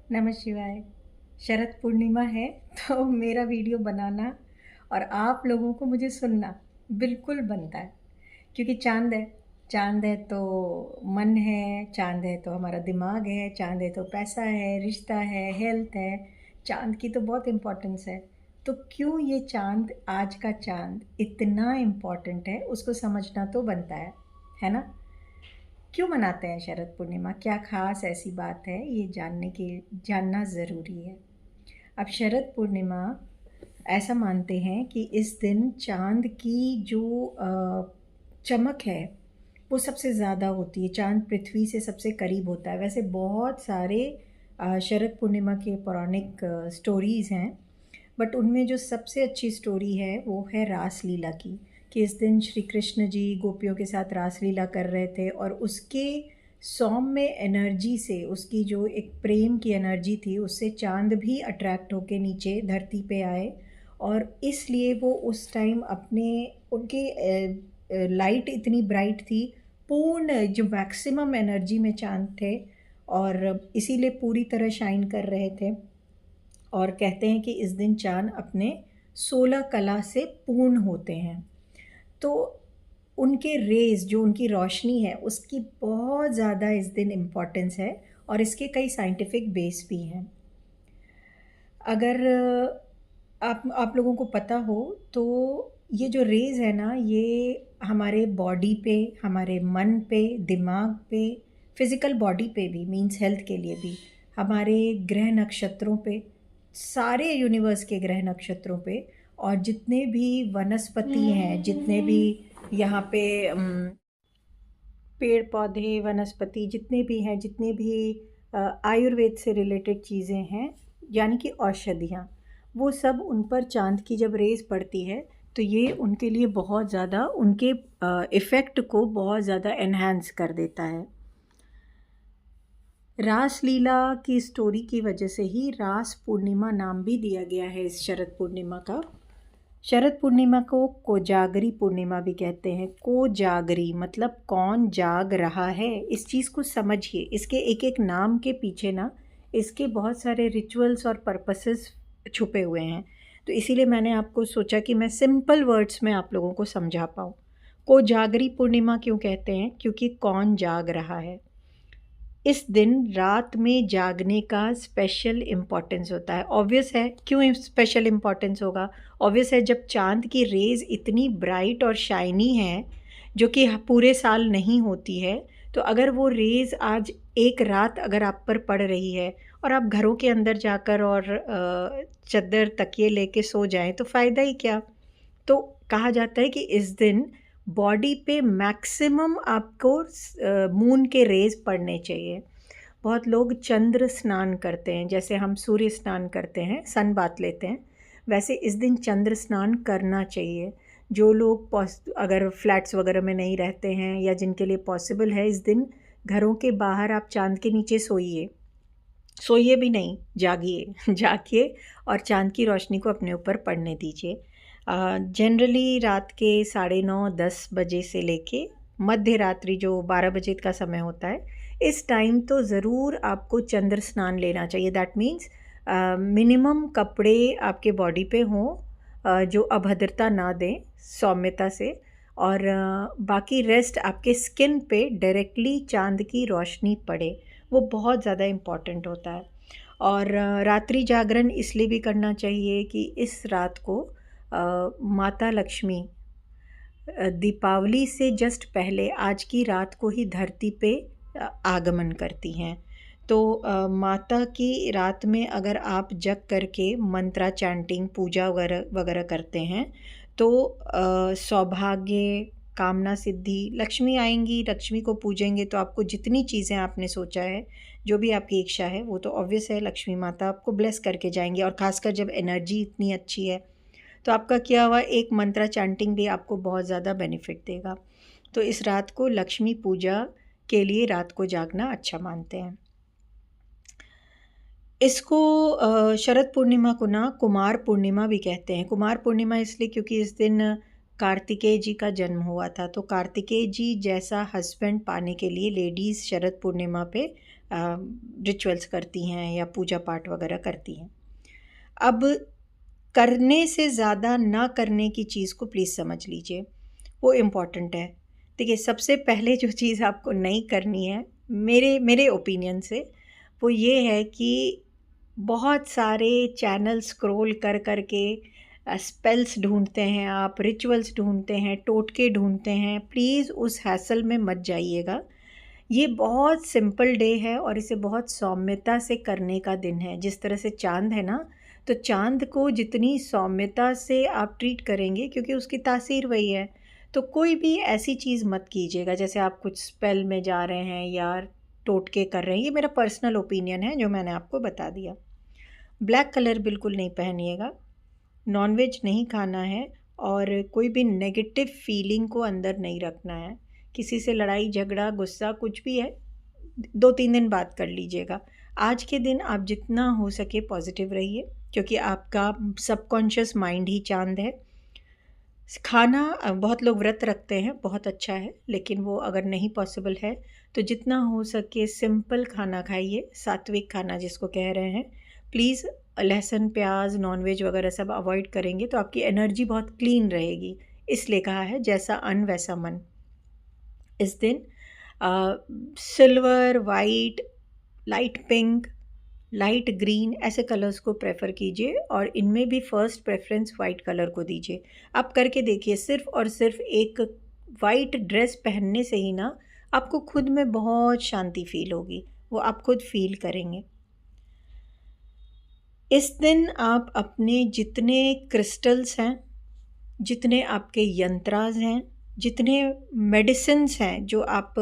नमः शिवाय। शरद पूर्णिमा है तो मेरा वीडियो बनाना और आप लोगों को मुझे सुनना बिल्कुल बनता है, क्योंकि चांद है। चांद है तो मन है, चांद है तो हमारा दिमाग है, चांद है तो पैसा है, रिश्ता है, हेल्थ है। चांद की तो बहुत इम्पोर्टेंस है। तो क्यों ये चांद, आज का चांद इतना इम्पोर्टेंट है, उसको समझना तो बनता है ना। क्यों मनाते हैं शरद पूर्णिमा, क्या खास ऐसी बात है, ये जानना ज़रूरी है। अब शरद पूर्णिमा ऐसा मानते हैं कि इस दिन चाँद की जो चमक है वो सबसे ज़्यादा होती है। चाँद पृथ्वी से सबसे करीब होता है। वैसे बहुत सारे शरद पूर्णिमा के पौराणिक स्टोरीज़ हैं, बट उनमें जो सबसे अच्छी स्टोरी है वो है रास लीला की, कि इस दिन श्री कृष्ण जी गोपियों के साथ रास लीला कर रहे थे और उसके सौम्य एनर्जी से, उसकी जो एक प्रेम की एनर्जी थी, उससे चांद भी अट्रैक्ट होके नीचे धरती पे आए। और इसलिए वो उस टाइम अपने, उनकी लाइट इतनी ब्राइट थी, पूर्ण जो मैक्सिमम एनर्जी में चांद थे, और इसीलिए पूरी तरह शाइन कर रहे थे। और कहते हैं कि इस दिन चाँद अपने 16 कला से पूर्ण होते हैं। तो उनके रेज़, जो उनकी रोशनी है, उसकी बहुत ज़्यादा इस दिन इम्पोर्टेंस है और इसके कई साइंटिफिक बेस भी हैं। अगर आप लोगों को पता हो तो ये जो रेज़ है ना, ये हमारे बॉडी पे, हमारे मन पे, दिमाग पे, फिज़िकल बॉडी पे भी, मीन्स हेल्थ के लिए भी, हमारे ग्रह नक्षत्रों पे, सारे यूनिवर्स के ग्रह नक्षत्रों पे, और जितने भी वनस्पति हैं, जितने भी यहाँ पे पेड़ पौधे, वनस्पति जितने भी हैं, जितने भी आयुर्वेद से रिलेटेड चीज़ें हैं, यानी कि औषधियाँ, वो सब उन पर चाँद की जब रेज़ पड़ती है तो ये उनके लिए बहुत ज़्यादा, उनके इफ़ेक्ट को बहुत ज़्यादा एनहांस कर देता है। रास लीला की स्टोरी की वजह से ही रास पूर्णिमा नाम भी दिया गया है इस शरद पूर्णिमा का। शरद पूर्णिमा को कोजागरी पूर्णिमा भी कहते हैं। कोजागरी मतलब कौन जाग रहा है। इस चीज़ को समझिए, इसके एक एक नाम के पीछे ना, इसके बहुत सारे रिचुअल्स और पर्पसेस छुपे हुए हैं। तो इसीलिए मैंने आपको सोचा कि मैं सिंपल वर्ड्स में आप लोगों को समझा पाऊँ। कोजागरी पूर्णिमा क्यों कहते हैं? क्योंकि कौन जाग रहा है। इस दिन रात में जागने का स्पेशल इम्पॉर्टेंस होता है। ऑब्वियस है, क्यों स्पेशल इम्पॉर्टेंस होगा? ऑब्वियस है, जब चाँद की रेज़ इतनी ब्राइट और शाइनी हैं, जो कि पूरे साल नहीं होती है, तो अगर वो रेज़ आज एक रात अगर आप पर पड़ रही है और आप घरों के अंदर जाकर और चद्दर तकिए लेके सो जाएँ तो फ़ायदा ही क्या? तो कहा जाता है कि इस दिन बॉडी पे मैक्सिमम आपको मून के रेज़ पड़ने चाहिए। बहुत लोग चंद्र स्नान करते हैं, जैसे हम सूर्य स्नान करते हैं, सन बाथ लेते हैं, वैसे इस दिन चंद्र स्नान करना चाहिए। जो लोग अगर फ्लैट्स वगैरह में नहीं रहते हैं या जिनके लिए पॉसिबल है, इस दिन घरों के बाहर आप चाँद के नीचे सोइए। सोइए भी नहीं, जागिए जागिए और चाँद की रोशनी को अपने ऊपर पड़ने दीजिए। जनरली रात के 9:30-10 बजे से लेके मध्य रात्रि जो 12 बजे का समय होता है, इस टाइम तो ज़रूर आपको चंद्र स्नान लेना चाहिए। दैट मीन्स मिनिमम कपड़े आपके बॉडी पे हों, जो अभद्रता ना दें, सौम्यता से, और बाकी रेस्ट आपके स्किन पे डायरेक्टली चाँद की रोशनी पड़े, वो बहुत ज़्यादा इम्पॉर्टेंट होता है। और रात्रि जागरण इसलिए भी करना चाहिए कि इस रात को माता लक्ष्मी दीपावली से जस्ट पहले आज की रात को ही धरती पे आगमन करती हैं। तो माता की रात में अगर आप जग करके मंत्रा चैंटिंग, पूजा वगैरह वगैरह करते हैं तो सौभाग्य, कामना सिद्धि, लक्ष्मी आएंगी। लक्ष्मी को पूजेंगे तो आपको जितनी चीज़ें आपने सोचा है, जो भी आपकी इच्छा है, वो तो ऑब्वियस है लक्ष्मी माता आपको ब्लेस करके जाएंगी। और ख़ासकर जब एनर्जी इतनी अच्छी है तो आपका किया हुआ एक मंत्रा चैंटिंग भी आपको बहुत ज़्यादा बेनिफिट देगा। तो इस रात को लक्ष्मी पूजा के लिए रात को जागना अच्छा मानते हैं। इसको शरद पूर्णिमा को ना कुमार पूर्णिमा भी कहते हैं। कुमार पूर्णिमा इसलिए क्योंकि इस दिन कार्तिकेय जी का जन्म हुआ था। तो कार्तिकेय जी जैसा हस्बैंड पाने के लिए लेडीज़ शरद पूर्णिमा पे रिचुअल्स करती हैं या पूजा पाठ वगैरह करती हैं। अब करने से ज़्यादा ना करने की चीज़ को प्लीज़ समझ लीजिए, वो इम्पॉर्टेंट है। देखिए, सबसे पहले जो चीज़ आपको नहीं करनी है मेरे मेरे ओपिनियन से, वो ये है कि बहुत सारे चैनल स्क्रॉल कर कर के स्पेल्स ढूंढते हैं आप, रिचुअल्स ढूंढते हैं, टोटके ढूंढते हैं। प्लीज़ उस हैसल में मत जाइएगा। ये बहुत सिंपल डे है और इसे बहुत सौम्यता से करने का दिन है। जिस तरह से चाँद है ना, तो चाँद को जितनी सौम्यता से आप ट्रीट करेंगे, क्योंकि उसकी तासीर वही है, तो कोई भी ऐसी चीज़ मत कीजिएगा जैसे आप कुछ स्पेल में जा रहे हैं या टोटके कर रहे हैं। ये मेरा पर्सनल ओपिनियन है जो मैंने आपको बता दिया। ब्लैक कलर बिल्कुल नहीं पहनिएगा, नॉनवेज नहीं खाना है और कोई भी नेगेटिव फीलिंग को अंदर नहीं रखना है। किसी से लड़ाई झगड़ा गुस्सा कुछ भी है, 2-3 दिन बाद कर लीजिएगा। आज के दिन आप जितना हो सके पॉजिटिव रहिए, क्योंकि आपका सबकॉन्शियस माइंड ही चाँद है। खाना बहुत लोग व्रत रखते हैं, बहुत अच्छा है, लेकिन वो अगर नहीं पॉसिबल है तो जितना हो सके सिंपल खाना खाइए, सात्विक खाना जिसको कह रहे हैं। प्लीज़ लहसुन प्याज नॉनवेज वगैरह सब अवॉइड करेंगे तो आपकी एनर्जी बहुत क्लीन रहेगी। इसलिए कहा है जैसा अन्न वैसा मन। इस दिन silver, white, light pink, light green ऐसे कलर्स को प्रेफर कीजिए और इनमें भी फर्स्ट प्रेफरेंस वाइट कलर को दीजिए। आप करके देखिए, सिर्फ और सिर्फ एक वाइट ड्रेस पहनने से ही ना आपको खुद में बहुत शांति फील होगी, वो आप खुद फील करेंगे। इस दिन आप अपने जितने क्रिस्टल्स हैं, जितने आपके यंत्रास हैं, जितने मेडिसिन्स हैं जो आप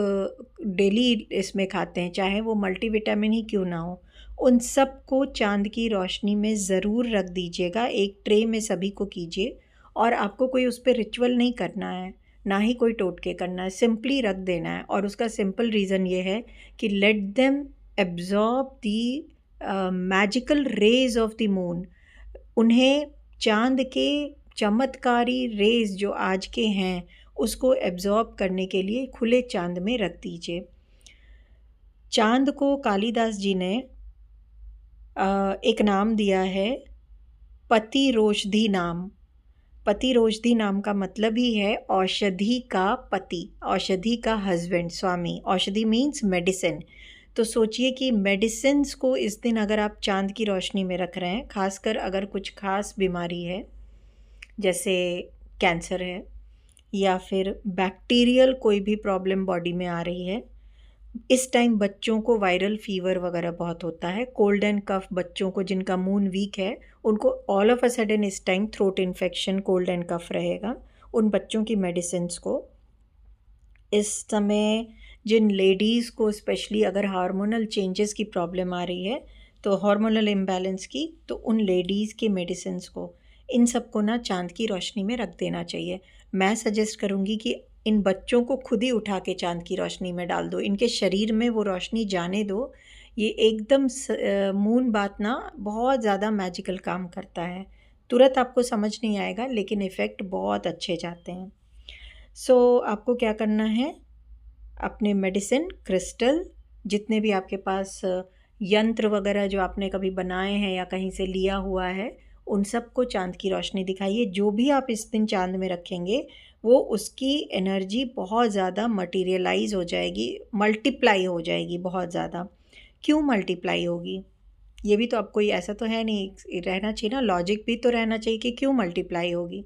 डेली इसमें खाते हैं, चाहे वो मल्टीविटामिन ही क्यों ना हो, उन सब को चाँद की रोशनी में ज़रूर रख दीजिएगा। एक ट्रे में सभी को कीजिए और आपको कोई उस पे रिचुअल नहीं करना है, ना ही कोई टोटके करना है, सिंपली रख देना है। और उसका सिंपल रीज़न ये है कि let them absorb the magical rays of the moon. उन्हें चाँद के चमत्कारी रेज जो आज के हैं उसको एब्जॉर्ब करने के लिए खुले चाँद में रख दीजिए। चाँद को कालिदास जी ने एक नाम दिया है पतिरोषधि नाम। पतिरोषधि नाम का मतलब ही है औषधि का पति, औषधि का हस्बैंड, स्वामी। औषधि मीन्स मेडिसिन। तो सोचिए कि मेडिसिन्स को इस दिन अगर आप चाँद की रोशनी में रख रहे हैं, खासकर अगर कुछ खास बीमारी है जैसे कैंसर है या फिर बैक्टीरियल कोई भी प्रॉब्लम बॉडी में आ रही है। इस टाइम बच्चों को वायरल फीवर वगैरह बहुत होता है, कोल्ड एंड कफ, बच्चों को जिनका मून वीक है उनको ऑल ऑफ अ सडन इस time throat infection, cold and cough रहेगा। उन बच्चों की मेडिसिन्स को इस समय, जिन लेडीज़ को स्पेशली अगर हार्मोनल चेंजेस की प्रॉब्लम आ रही है, तो हार्मोनल इम्बैलेंस की, तो उन लेडीज़ के मेडिसिन्स को, इन सब को ना चाँद की रोशनी में रख देना चाहिए। मैं सजेस्ट करूँगी कि इन बच्चों को खुद ही उठा के चाँद की रोशनी में डाल दो, इनके शरीर में वो रोशनी जाने दो। ये एकदम मून बात ना बहुत ज़्यादा मैजिकल काम करता है। तुरंत आपको समझ नहीं आएगा लेकिन इफ़ेक्ट बहुत अच्छे जाते हैं। सो आपको क्या करना है, अपने मेडिसिन, क्रिस्टल, जितने भी आपके पास यंत्र वगैरह जो आपने कभी बनाए हैं या कहीं से लिया हुआ है, उन सब को चाँद की रोशनी दिखाइए। जो भी आप इस दिन चाँद में रखेंगे वो उसकी एनर्जी बहुत ज़्यादा मटीरियलाइज हो जाएगी, मल्टीप्लाई हो जाएगी बहुत ज़्यादा। क्यों मल्टीप्लाई होगी, ये भी तो अब कोई ऐसा तो है नहीं, रहना चाहिए ना, लॉजिक भी तो रहना चाहिए कि क्यों मल्टीप्लाई होगी।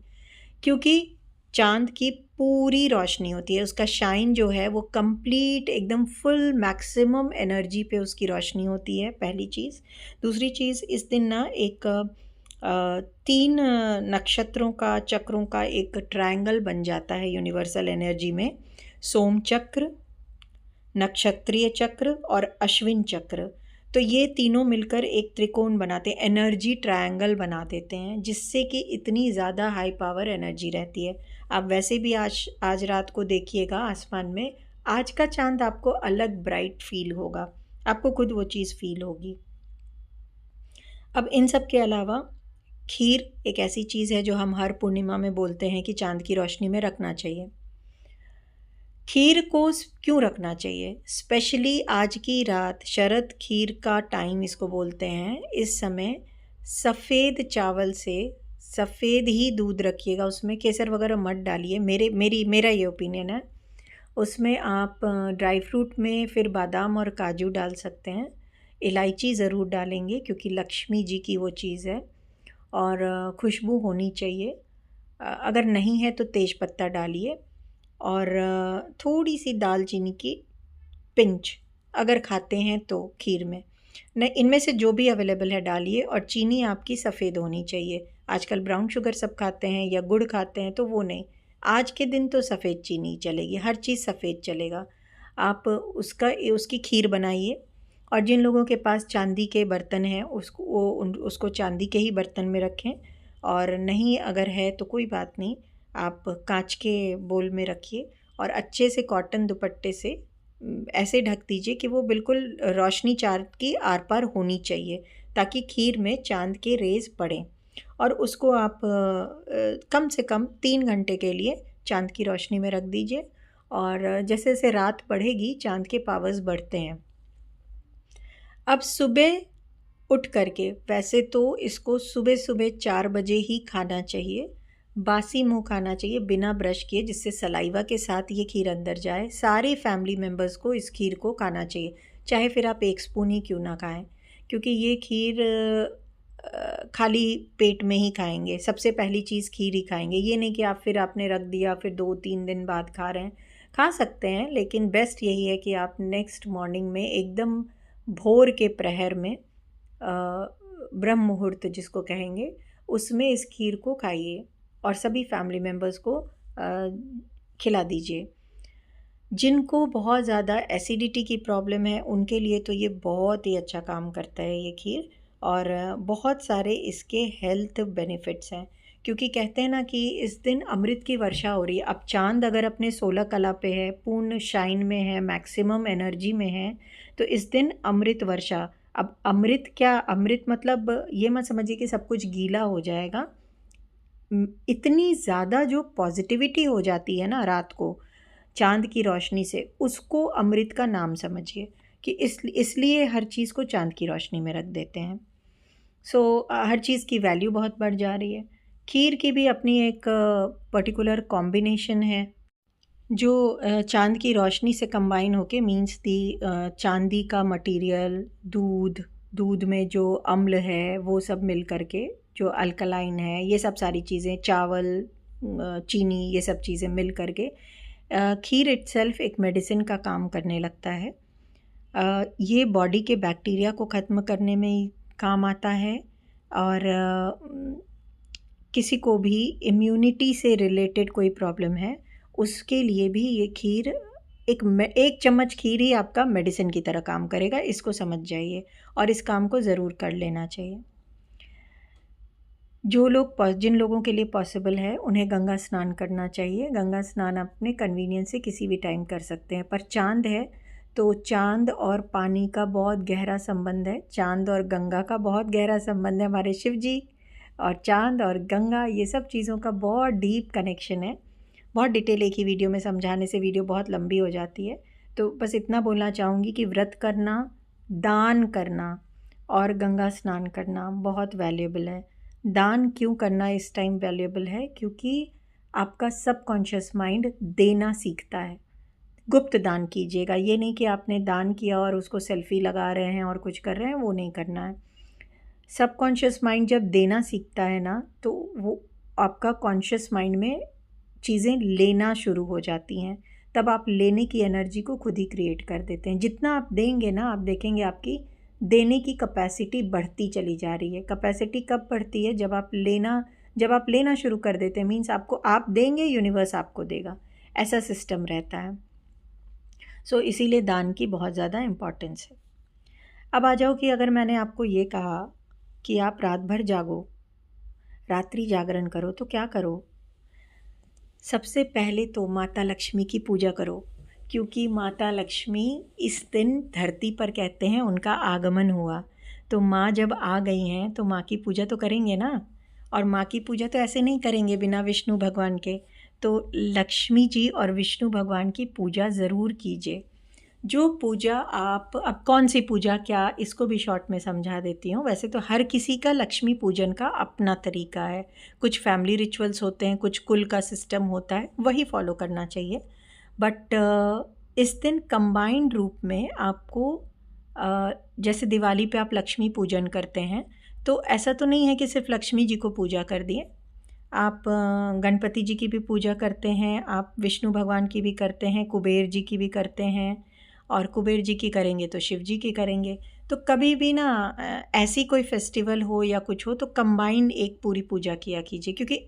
क्योंकि चाँद की पूरी रोशनी होती है, उसका शाइन जो है वो कंप्लीट एकदम फुल मैक्सिमम एनर्जी पे उसकी रोशनी होती है, पहली चीज़। दूसरी चीज़, इस दिन ना एक 3 नक्षत्रों का, चक्रों का एक ट्रायंगल बन जाता है यूनिवर्सल एनर्जी में। सोम चक्र, नक्षत्रीय चक्र और अश्विन चक्र। तो ये तीनों मिलकर एक त्रिकोण बनाते हैं, एनर्जी ट्रायंगल बना देते हैं, जिससे कि इतनी ज़्यादा हाई पावर एनर्जी रहती है। आप वैसे भी आज रात को देखिएगा आसमान में, आज का चांद आपको अलग ब्राइट फील होगा, आपको खुद वो चीज़ फील होगी। अब इन सब के अलावा खीर एक ऐसी चीज़ है जो हम हर पूर्णिमा में बोलते हैं कि चांद की रोशनी में रखना चाहिए। खीर को क्यों रखना चाहिए? स्पेशली आज की रात शरद खीर का टाइम इसको बोलते हैं। इस समय सफ़ेद चावल से सफ़ेद ही दूध रखिएगा, उसमें केसर वगैरह मत डालिए। मेरा ये ओपिनियन है। उसमें आप ड्राई फ्रूट में फिर बादाम और काजू डाल सकते हैं। इलायची ज़रूर डालेंगे क्योंकि लक्ष्मी जी की वो चीज़ है, और खुशबू होनी चाहिए। अगर नहीं है तो तेज पत्ता डालिए, और थोड़ी सी दालचीनी की पिंच अगर खाते हैं तो खीर में। न इनमें से जो भी अवेलेबल है डालिए, और चीनी आपकी सफ़ेद होनी चाहिए। आजकल ब्राउन शुगर सब खाते हैं या गुड़ खाते हैं, तो वो नहीं। आज के दिन तो सफ़ेद चीनी चलेगी, हर चीज़ सफ़ेद चलेगा। आप उसकी खीर बनाइए, और जिन लोगों के पास चांदी के बर्तन हैं उसको चांदी के ही बर्तन में रखें, और नहीं अगर है तो कोई बात नहीं, आप कांच के बोल में रखिए, और अच्छे से कॉटन दुपट्टे से ऐसे ढक दीजिए कि वो बिल्कुल रोशनी चाँद की आर पार होनी चाहिए, ताकि खीर में चाँद के रेज़ पड़ें। और उसको आप कम से कम 3 घंटे के लिए चाँद की रोशनी में रख दीजिए, और जैसे जैसे रात बढ़ेगी चाँद के पावर्स बढ़ते हैं। अब सुबह उठ करके, वैसे तो इसको सुबह सुबह 4 बजे ही खाना चाहिए। बासी मुंह खाना चाहिए बिना ब्रश किए, जिससे सलाइवा के साथ ये खीर अंदर जाए। सारे फैमिली मेम्बर्स को इस खीर को खाना चाहिए, चाहे फिर आप 1 स्पून ही क्यों ना खाएं, क्योंकि ये खीर खाली पेट में ही खाएंगे। सबसे पहली चीज़ खीर ही खाएंगे। ये नहीं कि आप फिर आपने रख दिया फिर 2-3 दिन बाद खा रहे हैं। खा सकते हैं, लेकिन बेस्ट यही है कि आप नेक्स्ट मॉर्निंग में एकदम भोर के प्रहर में, ब्रह्म मुहूर्त जिसको कहेंगे, उसमें इस खीर को खाइए और सभी फैमिली मेम्बर्स को खिला दीजिए। जिनको बहुत ज़्यादा एसिडिटी की प्रॉब्लम है उनके लिए तो ये बहुत ही अच्छा काम करता है ये खीर, और बहुत सारे इसके हेल्थ बेनिफिट्स हैं, क्योंकि कहते हैं ना कि इस दिन अमृत की वर्षा हो रही है। अब चांद अगर अपने 16 कला पे है, पूर्ण शाइन में है, मैक्सिमम एनर्जी में है, तो इस दिन अमृत वर्षा। अब अमृत क्या, अमृत मतलब ये मत समझिए कि सब कुछ गीला हो जाएगा। इतनी ज़्यादा जो पॉजिटिविटी हो जाती है ना रात को चाँद की रोशनी से, उसको अमृत का नाम समझिए, कि इसलिए हर चीज़ को चाँद की रोशनी में रख देते हैं। हर चीज़ की वैल्यू बहुत बढ़ जा रही है। खीर की भी अपनी एक पर्टिकुलर कॉम्बिनेशन है, जो चाँद की रोशनी से कंबाइन होके मीन्स चांदी का मटेरियल, दूध में जो अम्ल है वो सब मिल करके जो अल्कलाइन है, ये सब सारी चीज़ें, चावल, चीनी, ये सब चीज़ें मिल करके खीर इटसेल्फ एक मेडिसिन का काम करने लगता है। ये बॉडी के बैक्टीरिया को ख़त्म करने में ही काम आता है, और किसी को भी इम्यूनिटी से रिलेटेड कोई प्रॉब्लम है उसके लिए भी ये खीर, एक चम्मच खीर ही आपका मेडिसिन की तरह काम करेगा। इसको समझ जाइए और इस काम को ज़रूर कर लेना चाहिए। जिन लोगों के लिए पॉसिबल है उन्हें गंगा स्नान करना चाहिए। गंगा स्नान अपने कन्वीनियंस से किसी भी टाइम कर सकते हैं, पर चाँद है तो चाँद और पानी का बहुत गहरा संबंध है। चाँद और गंगा का बहुत गहरा संबंध है। हमारे शिव जी और चाँद और गंगा, ये सब चीज़ों का बहुत डीप कनेक्शन है। बहुत डिटेल एक ही वीडियो में समझाने से वीडियो बहुत लंबी हो जाती है, तो बस इतना बोलना चाहूँगी कि व्रत करना, दान करना और गंगा स्नान करना बहुत वैल्यूएबल है। दान क्यों करना इस टाइम वैल्यूएबल है? क्योंकि आपका सबकॉन्शियस माइंड देना सीखता है। गुप्त दान कीजिएगा, ये नहीं कि आपने दान किया और उसको सेल्फी लगा रहे हैं और कुछ कर रहे हैं, वो नहीं करना है। सबकॉन्शियस माइंड जब देना सीखता है ना, तो वो आपका कॉन्शियस माइंड में चीज़ें लेना शुरू हो जाती हैं। तब आप लेने की एनर्जी को खुद ही क्रिएट कर देते हैं। जितना आप देंगे ना, आप देखेंगे आपकी देने की कैपेसिटी बढ़ती चली जा रही है। कैपेसिटी कब बढ़ती है? जब आप लेना शुरू कर देते हैं। मीन्स आप देंगे, यूनिवर्स आपको देगा, ऐसा सिस्टम रहता है। इसीलिए दान की बहुत ज़्यादा इम्पॉर्टेंस है। अब आ जाओ कि अगर मैंने आपको ये कहा कि आप रात भर जागो, रात्रि जागरण करो, तो क्या करो? सबसे पहले तो माता लक्ष्मी की पूजा करो, क्योंकि माता लक्ष्मी इस दिन धरती पर, कहते हैं, उनका आगमन हुआ। तो माँ जब आ गई हैं तो माँ की पूजा तो करेंगे ना। और माँ की पूजा तो ऐसे नहीं करेंगे बिना विष्णु भगवान के। तो लक्ष्मी जी और विष्णु भगवान की पूजा ज़रूर कीजिए। जो पूजा आप, अब कौन सी पूजा क्या, इसको भी शॉर्ट में समझा देती हूँ। वैसे तो हर किसी का लक्ष्मी पूजन का अपना तरीका है। कुछ फैमिली रिचुअल्स होते हैं, कुछ कुल का सिस्टम होता है, वही फॉलो करना चाहिए। बट इस दिन कंबाइंड रूप में आपको जैसे दिवाली पे आप लक्ष्मी पूजन करते हैं, तो ऐसा तो नहीं है कि सिर्फ लक्ष्मी जी को पूजा कर दिए। आप गणपति जी की भी पूजा करते हैं, आप विष्णु भगवान की भी करते हैं, कुबेर जी की भी करते हैं, और कुबेर जी की करेंगे तो शिव जी की करेंगे। तो कभी भी ना ऐसी कोई फेस्टिवल हो या कुछ हो तो कंबाइंड एक पूरी पूजा किया कीजिए, क्योंकि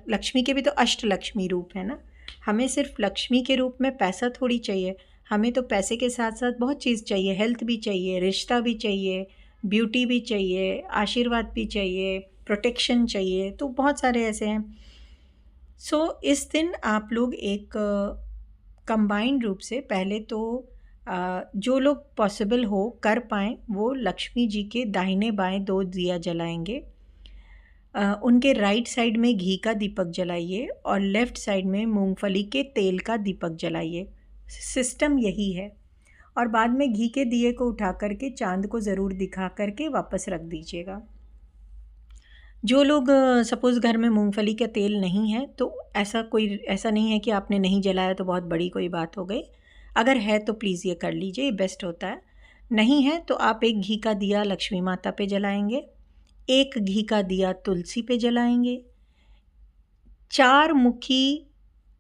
लक्ष्मी के भी तो अष्ट लक्ष्मी रूप है ना। हमें सिर्फ लक्ष्मी के रूप में पैसा थोड़ी चाहिए, हमें तो पैसे के साथ साथ बहुत चीज़ चाहिए। हेल्थ भी चाहिए, रिश्ता भी चाहिए, ब्यूटी भी चाहिए, आशीर्वाद भी चाहिए, प्रोटेक्शन चाहिए, तो बहुत सारे ऐसे हैं। सो इस दिन आप लोग एक कंबाइंड रूप से पहले तो जो लोग पॉसिबल हो कर पाएँ वो लक्ष्मी जी के दाहिने बाएं 2 दिया जलाएंगे। उनके राइट साइड में घी का दीपक जलाइए और लेफ़्ट साइड में मूंगफली के तेल का दीपक जलाइए। सिस्टम यही है। और बाद में घी के दिए को उठा करके चाँद को ज़रूर दिखा करके वापस रख दीजिएगा। जो लोग सपोज़ घर में मूंगफली का तेल नहीं है, तो ऐसा नहीं है कि आपने नहीं जलाया तो बहुत बड़ी कोई बात हो गई। अगर है तो प्लीज़ ये कर लीजिए, ये बेस्ट होता है। नहीं है तो आप एक घी का दिया लक्ष्मी माता पे जलाएंगे, एक घी का दिया तुलसी पे जलाएंगे, 4 मुखी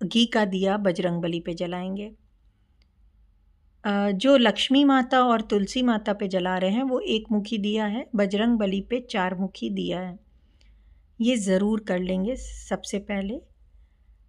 घी का दिया बजरंगबली पे जलाएंगे। जो लक्ष्मी माता और तुलसी माता पे जला रहे हैं वो एक मुखी दिया है, बजरंगबली पे 4 मुखी दिया है। ये ज़रूर कर लेंगे सबसे पहले।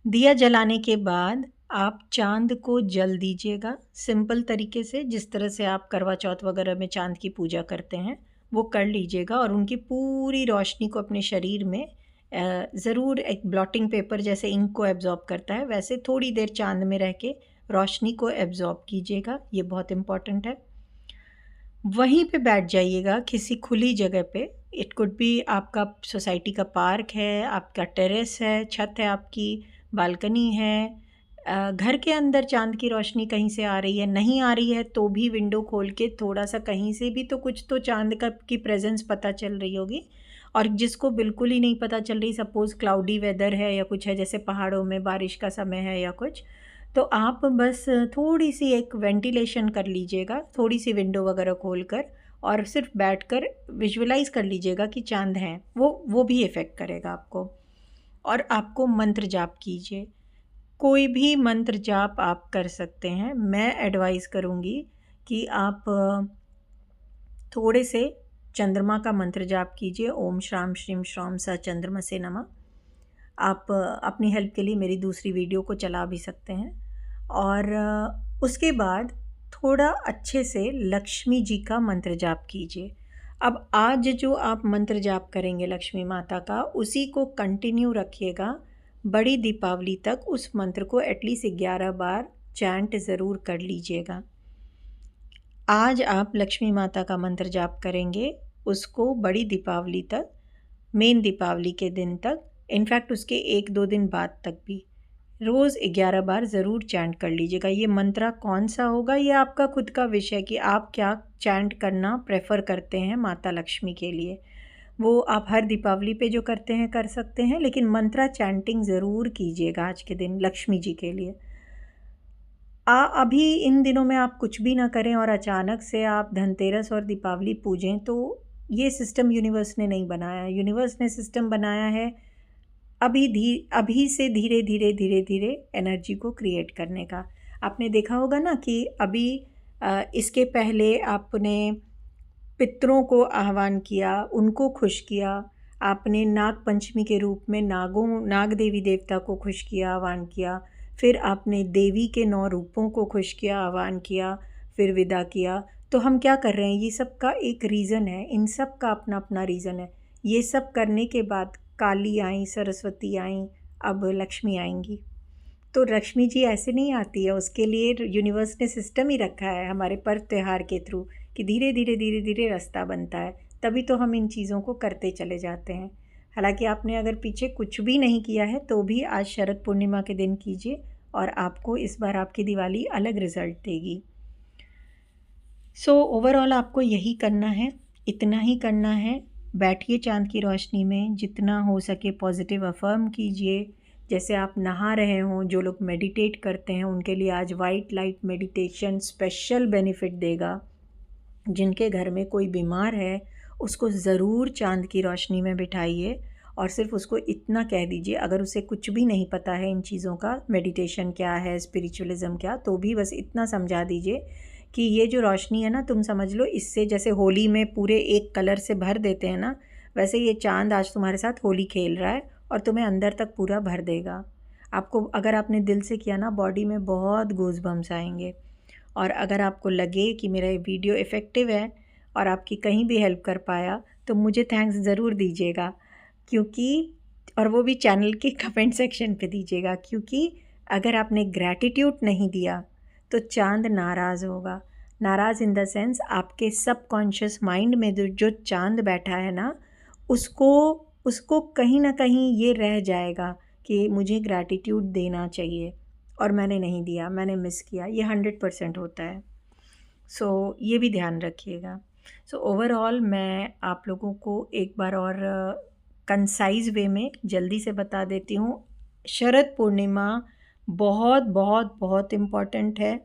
दिया जलाने के बाद आप चाँद को जल दीजिएगा सिंपल तरीके से, जिस तरह से आप करवा चौथ वगैरह में चाँद की पूजा करते हैं वो कर लीजिएगा। और उनकी पूरी रोशनी को अपने शरीर में ज़रूर, एक ब्लॉटिंग पेपर जैसे इंक को एब्जॉर्ब करता है वैसे थोड़ी देर चाँद में रह के रोशनी को एब्जॉर्ब कीजिएगा, ये बहुत इम्पॉर्टेंट है। वहीं पे बैठ जाइएगा किसी खुली जगह पे। इट कुड बी आपका सोसाइटी का पार्क है, आपका टेरेस है, छत है आपकी, बालकनी है। घर के अंदर चाँद की रोशनी कहीं से आ रही है, नहीं आ रही है तो भी विंडो खोल के थोड़ा सा कहीं से भी तो कुछ तो चाँद का की प्रेजेंस पता चल रही होगी। और जिसको बिल्कुल ही नहीं पता चल रही, सपोज़ क्लाउडी वेदर है या कुछ है, जैसे पहाड़ों में बारिश का समय है या कुछ, तो आप बस थोड़ी सी एक वेंटिलेशन कर लीजिएगा, थोड़ी सी विंडो वगैरह खोलकर, और सिर्फ बैठकर विजुअलाइज़ कर लीजिएगा कि चाँद हैं। वो भी इफ़ेक्ट करेगा आपको। और आपको मंत्र जाप कीजिए, कोई भी मंत्र जाप आप कर सकते हैं। मैं एडवाइस करूँगी कि आप थोड़े से चंद्रमा का मंत्र जाप कीजिए, ओम श्राम श्रीम श्राम स चंद्रमसे नमः। आप अपनी हेल्प के लिए मेरी दूसरी वीडियो को चला भी सकते हैं। और उसके बाद थोड़ा अच्छे से लक्ष्मी जी का मंत्र जाप कीजिए। अब आज जो आप मंत्र जाप करेंगे लक्ष्मी माता का, उसी को कंटिन्यू रखिएगा बड़ी दीपावली तक। उस मंत्र को एटलीस्ट 11 बार चैंट ज़रूर कर लीजिएगा। आज आप लक्ष्मी माता का मंत्र जाप करेंगे, उसको बड़ी दीपावली तक, मेन दीपावली के दिन तक, इनफैक्ट उसके 1-2 दिन बाद तक भी रोज़ 11 बार ज़रूर चैंट कर लीजिएगा। ये मंत्र कौन सा होगा ये आपका खुद का विषय है कि आप क्या चैंट करना प्रेफर करते हैं माता लक्ष्मी के लिए। वो आप हर दीपावली पे जो करते हैं कर सकते हैं, लेकिन मंत्रा चैंटिंग ज़रूर कीजिएगा आज के दिन लक्ष्मी जी के लिए। अभी इन दिनों में आप कुछ भी ना करें और अचानक से आप धनतेरस और दीपावली पूजें, तो ये सिस्टम यूनिवर्स ने नहीं बनाया। यूनिवर्स ने सिस्टम बनाया है अभी से धीरे धीरे धीरे धीरे एनर्जी को क्रिएट करने का। आपने देखा होगा ना कि अभी इसके पहले आपने पितरों को आह्वान किया, उनको खुश किया। आपने नाग पंचमी के रूप में नाग देवी देवता को खुश किया, आह्वान किया। फिर आपने देवी के 9 रूपों को खुश किया, आह्वान किया, फिर विदा किया। तो हम क्या कर रहे हैं, ये सब का एक रीज़न है, इन सब का अपना अपना रीज़न है। ये सब करने के बाद काली आई, सरस्वती आई, अब लक्ष्मी आएंगी। तो लक्ष्मी जी ऐसे नहीं आती है, उसके लिए यूनिवर्स ने सिस्टम ही रखा है हमारे पर्व त्यौहार के थ्रू कि धीरे धीरे धीरे धीरे रास्ता बनता है, तभी तो हम इन चीज़ों को करते चले जाते हैं। हालांकि आपने अगर पीछे कुछ भी नहीं किया है तो भी आज शरद पूर्णिमा के दिन कीजिए और आपको इस बार आपकी दिवाली अलग रिज़ल्ट देगी। सो ओवरऑल आपको यही करना है, इतना ही करना है। बैठिए चाँद की रोशनी में, जितना हो सके पॉजिटिव अफ़र्म कीजिए। जैसे आप नहा रहे हों, जो लोग मेडिटेट करते हैं उनके लिए आज white light meditation special benefit देगा। जिनके घर में कोई बीमार है उसको ज़रूर चाँद की रोशनी में बिठाइए और सिर्फ उसको इतना कह दीजिए, अगर उसे कुछ भी नहीं पता है इन चीज़ों का, मेडिटेशन क्या है, स्पिरिचुअलिज़म क्या, तो भी बस इतना समझा दीजिए कि ये जो रोशनी है ना, तुम समझ लो इससे जैसे होली में पूरे एक कलर से भर देते हैं ना, वैसे ये चाँद आज तुम्हारे साथ होली खेल रहा है और तुम्हें अंदर तक पूरा भर देगा। आपको अगर आपने दिल से किया ना, बॉडी में बहुत गूज़बम्स आएंगे। और अगर आपको लगे कि मेरा ये वीडियो इफ़ेक्टिव है और आपकी कहीं भी हेल्प कर पाया तो मुझे थैंक्स ज़रूर दीजिएगा, क्योंकि और वो भी चैनल के कमेंट सेक्शन पे दीजिएगा, क्योंकि अगर आपने ग्रैटिट्यूड नहीं दिया तो चाँद नाराज़ होगा। नाराज़ इन द सेंस आपके सबकॉन्शियस माइंड में जो चाँद बैठा है ना, उसको उसको कहीं ना कहीं ये रह जाएगा कि मुझे ग्रैटिट्यूड देना चाहिए और मैंने नहीं दिया, मैंने मिस किया। ये 100% होता है। सो ये भी ध्यान रखिएगा। सो ओवरऑल मैं आप लोगों को एक बार और कंसाइज वे में जल्दी से बता देती हूँ। शरद पूर्णिमा बहुत बहुत बहुत इम्पॉर्टेंट है,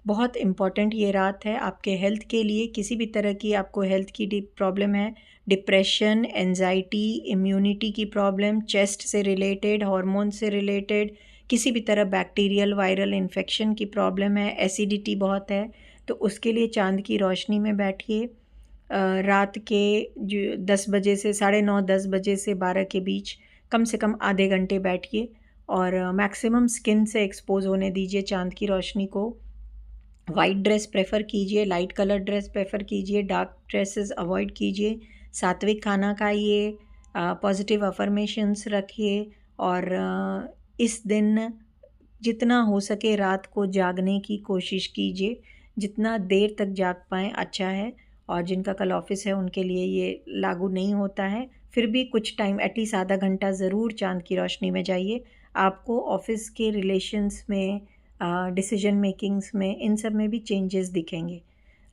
बहुत इम्पॉर्टेंट ये रात है आपके हेल्थ के लिए। किसी भी तरह की आपको हेल्थ की प्रॉब्लम है, डिप्रेशन, एंजाइटी, इम्यूनिटी की प्रॉब्लम, चेस्ट से रिलेटेड, हार्मोन से रिलेटेड, किसी भी तरह बैक्टीरियल वायरल इन्फेक्शन की प्रॉब्लम है, एसिडिटी बहुत है, तो उसके लिए चाँद की रोशनी में बैठिए। रात के जो 10 बजे से 9:30 10 बजे से 12 के बीच कम से कम आधे घंटे बैठिए और मैक्सिमम स्किन से एक्सपोज होने दीजिए चाँद की रोशनी को। वाइट ड्रेस प्रेफर कीजिए, लाइट कलर ड्रेस प्रेफर कीजिए, डार्क ड्रेसेस अवॉइड कीजिए, सात्विक खाना खाइए, पॉजिटिव अफर्मेशंस रखिए और इस दिन जितना हो सके रात को जागने की कोशिश कीजिए। जितना देर तक जाग पाएँ अच्छा है, और जिनका कल ऑफिस है उनके लिए ये लागू नहीं होता है। फिर भी कुछ टाइम एटलीस्ट आधा घंटा ज़रूर चाँद की रोशनी में जाइए। आपको ऑफिस के रिलेशंस में, डिसीजन मेकिंग्स में, इन सब में भी चेंजेस दिखेंगे।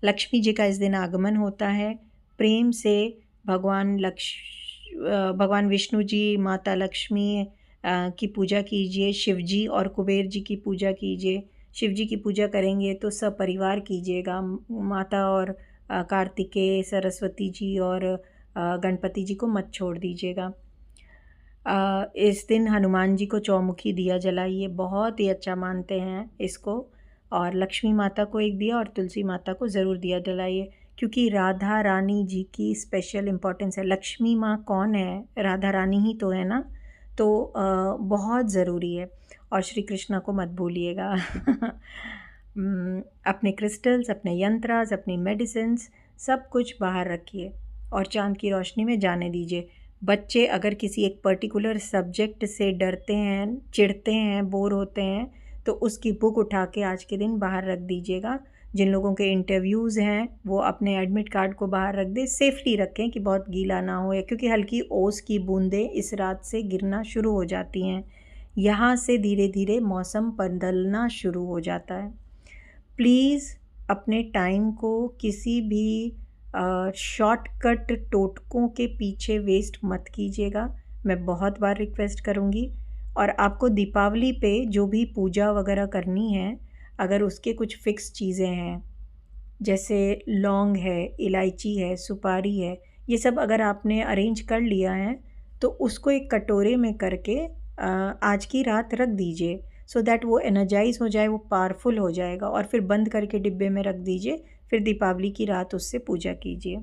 लक्ष्मी जी का इस दिन आगमन होता है। प्रेम से भगवान विष्णु जी, माता लक्ष्मी की पूजा कीजिए, शिव जी और कुबेर जी की पूजा कीजिए। शिव जी की पूजा करेंगे तो सपरिवार कीजिएगा। माता और कार्तिकेय, सरस्वती जी और गणपति जी को मत छोड़ दीजिएगा। इस दिन हनुमान जी को चौमुखी दिया जलाइए, बहुत ही अच्छा मानते हैं इसको। और लक्ष्मी माता को एक दिया और तुलसी माता को ज़रूर दिया जलाइए, क्योंकि राधा रानी जी की स्पेशल इम्पोर्टेंस है। लक्ष्मी माँ कौन है? राधा रानी ही तो है ना, तो बहुत ज़रूरी है। और श्री कृष्णा को मत भूलिएगा। अपने क्रिस्टल्स, अपने यंत्रास, अपनी मेडिसिन्स सब कुछ बाहर रखिए और चाँद की रोशनी में जाने दीजिए। बच्चे अगर किसी एक पर्टिकुलर सब्जेक्ट से डरते हैं, चिढ़ते हैं, बोर होते हैं, तो उसकी बुक उठा के आज के दिन बाहर रख दीजिएगा। जिन लोगों के इंटरव्यूज़ हैं वो अपने एडमिट कार्ड को बाहर रख दें, सेफली रखें कि बहुत गीला ना हो, क्योंकि हल्की ओस की बूंदें इस रात से गिरना शुरू हो जाती हैं। यहाँ से धीरे धीरे मौसम बदलना शुरू हो जाता है। प्लीज़ अपने टाइम को किसी भी शॉर्टकट टोटकों के पीछे वेस्ट मत कीजिएगा, मैं बहुत बार रिक्वेस्ट करूँगी। और आपको दीपावली पे जो भी पूजा वगैरह करनी है, अगर उसके कुछ फ़िक्स चीज़ें हैं, जैसे लौंग है, इलायची है, सुपारी है, ये सब अगर आपने अरेंज कर लिया है तो उसको एक कटोरे में करके आज की रात रख दीजिए, सो दैट वो एनर्जाइज हो जाए, वो पावरफुल हो जाएगा, और फिर बंद करके डिब्बे में रख दीजिए। फिर दीपावली की रात उससे पूजा कीजिए।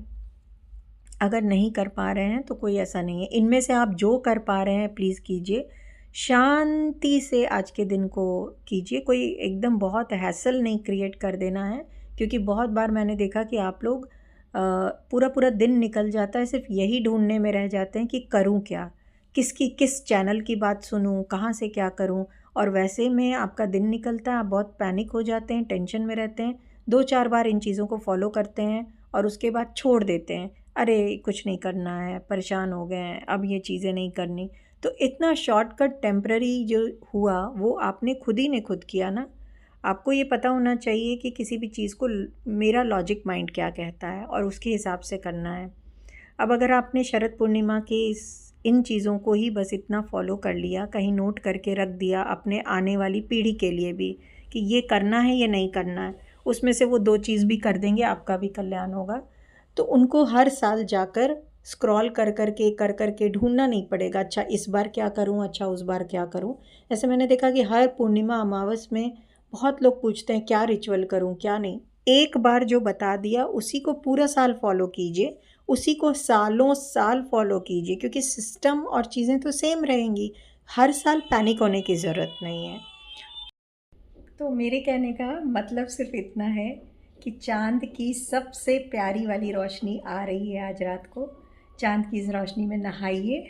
अगर नहीं कर पा रहे हैं तो कोई ऐसा नहीं है, इनमें से आप जो कर पा रहे हैं प्लीज़ कीजिए। शांति से आज के दिन को कीजिए, कोई एकदम बहुत हैसल नहीं क्रिएट कर देना है, क्योंकि बहुत बार मैंने देखा कि आप लोग पूरा पूरा दिन निकल जाता है सिर्फ यही ढूंढने में रह जाते हैं कि करूं क्या, किस चैनल की बात सुनूं, कहाँ से क्या करूं, और वैसे में आपका दिन निकलता है, आप बहुत पैनिक हो जाते हैं, टेंशन में रहते हैं। 2-4 बार इन चीज़ों को फॉलो करते हैं और उसके बाद छोड़ देते हैं। अरे कुछ नहीं करना है, परेशान हो गए हैं, अब ये चीज़ें नहीं करनी। तो इतना शॉर्टकट टेम्पररी जो हुआ वो आपने खुद ही ने खुद किया ना। आपको ये पता होना चाहिए कि किसी भी चीज़ को मेरा लॉजिक माइंड क्या कहता है और उसके हिसाब से करना है। अब अगर आपने शरद पूर्णिमा के इन चीज़ों को ही बस इतना फॉलो कर लिया, कहीं नोट करके रख दिया अपने आने वाली पीढ़ी के लिए भी कि ये करना है ये नहीं करना है, उसमें से वो 2 चीज़ भी कर देंगे, आपका भी कल्याण होगा। तो उनको हर साल जाकर स्क्रॉल कर कर के ढूंढना नहीं पड़ेगा, अच्छा इस बार क्या करूं, अच्छा उस बार क्या करूं। ऐसे मैंने देखा कि हर पूर्णिमा अमावस में बहुत लोग पूछते हैं क्या रिचुअल करूं क्या नहीं। एक बार जो बता दिया उसी को पूरा साल फॉलो कीजिए, उसी को सालों साल फॉलो कीजिए, क्योंकि सिस्टम और चीज़ें तो सेम रहेंगी। हर साल पैनिक होने की ज़रूरत नहीं है। तो मेरे कहने का मतलब सिर्फ इतना है कि चाँद की सबसे प्यारी वाली रोशनी आ रही है आज रात को। चाँद की इस रोशनी में नहाइए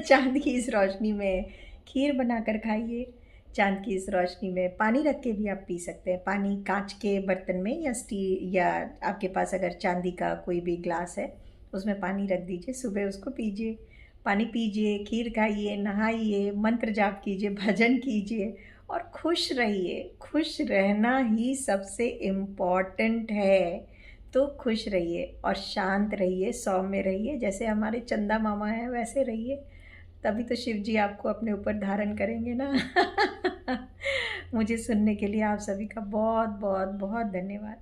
चाँद की इस रोशनी में खीर बनाकर खाइए। चाँद की इस रोशनी में पानी रख के भी आप पी सकते हैं। पानी कांच के बर्तन में या स्टील, या आपके पास अगर चांदी का कोई भी ग्लास है उसमें पानी रख दीजिए, सुबह उसको पीजिए। पानी पीजिए, खीर खाइए, नहाइए, मंत्र जाप कीजिए, भजन कीजिए और खुश रहिए। खुश रहना ही सबसे इम्पॉर्टेंट है। तो खुश रहिए और शांत रहिए, सौम्य रहिए, जैसे हमारे चंदा मामा हैं वैसे रहिए। तभी तो शिव जी आपको अपने ऊपर धारण करेंगे ना मुझे सुनने के लिए आप सभी का बहुत बहुत बहुत धन्यवाद।